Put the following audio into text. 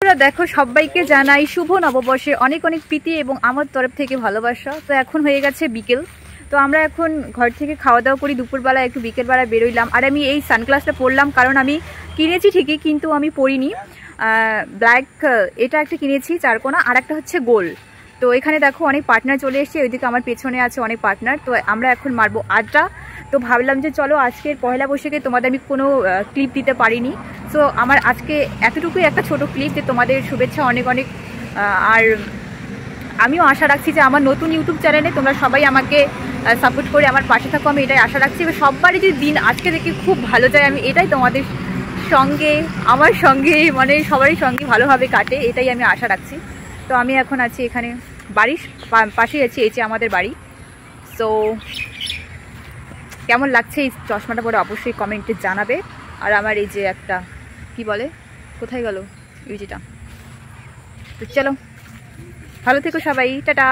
বন্ধুরা দেখো, সবাইকে জানাই শুভ নববর্ষে অনেক অনেক প্রীতি এবং আমার তরফ থেকে ভালোবাসা। তো এখন হয়ে গেছে বিকেল, তো আমরা এখন ঘর থেকে খাওয়া দাওয়া করি, দুপুরবেলা একটু বিকেলবেলা বেরোইলাম। আর আমি এই সানগ্লাসটা পরলাম কারণ আমি কিনেছি ঠিকই কিন্তু আমি পরিনি। ব্ল্যাক এটা একটা কিনেছি চারকোনা, আর একটা হচ্ছে গোল। তো এখানে দেখো অনেক পার্টনার চলে এসেছে, ওইদিকে আমার পেছনে আছে অনেক পার্টনার। তো আমরা এখন মারবো আড্ডা। তো ভাবলাম যে চলো আজকের পয়লা বৈশাখে তোমাদের আমি কোনো ক্লিপ দিতে পারিনি, সো আমার আজকে এতটুকুই একটা ছোট ক্লিপ, যে তোমাদের শুভেচ্ছা অনেক অনেক। আর আমিও আশা রাখছি যে আমার নতুন ইউটিউব চ্যানেলে তোমরা সবাই আমাকে সাপোর্ট করে আমার পাশে থাকো, আমি এটাই আশা রাখছি। এবার সববারই যদি দিন আজকে দেখে খুব ভালো যায়, আমি এটাই তোমাদের সঙ্গে আমার সঙ্গে মানে সবারই সঙ্গে ভালোভাবে কাটে, এটাই আমি আশা রাখছি। তো আমি এখন আছি এখানে বাড়ির পাশেই আছি, এই যে আমাদের বাড়ি। সো কেমন লাগছে এই চশমাটা পরে অবশ্যই কমেন্টে জানাবে। আর আমার এই যে একটা কি বলে, কোথায় গেল এই যেটা। তো চলো, ভালো থেকো সবাই, টাটা।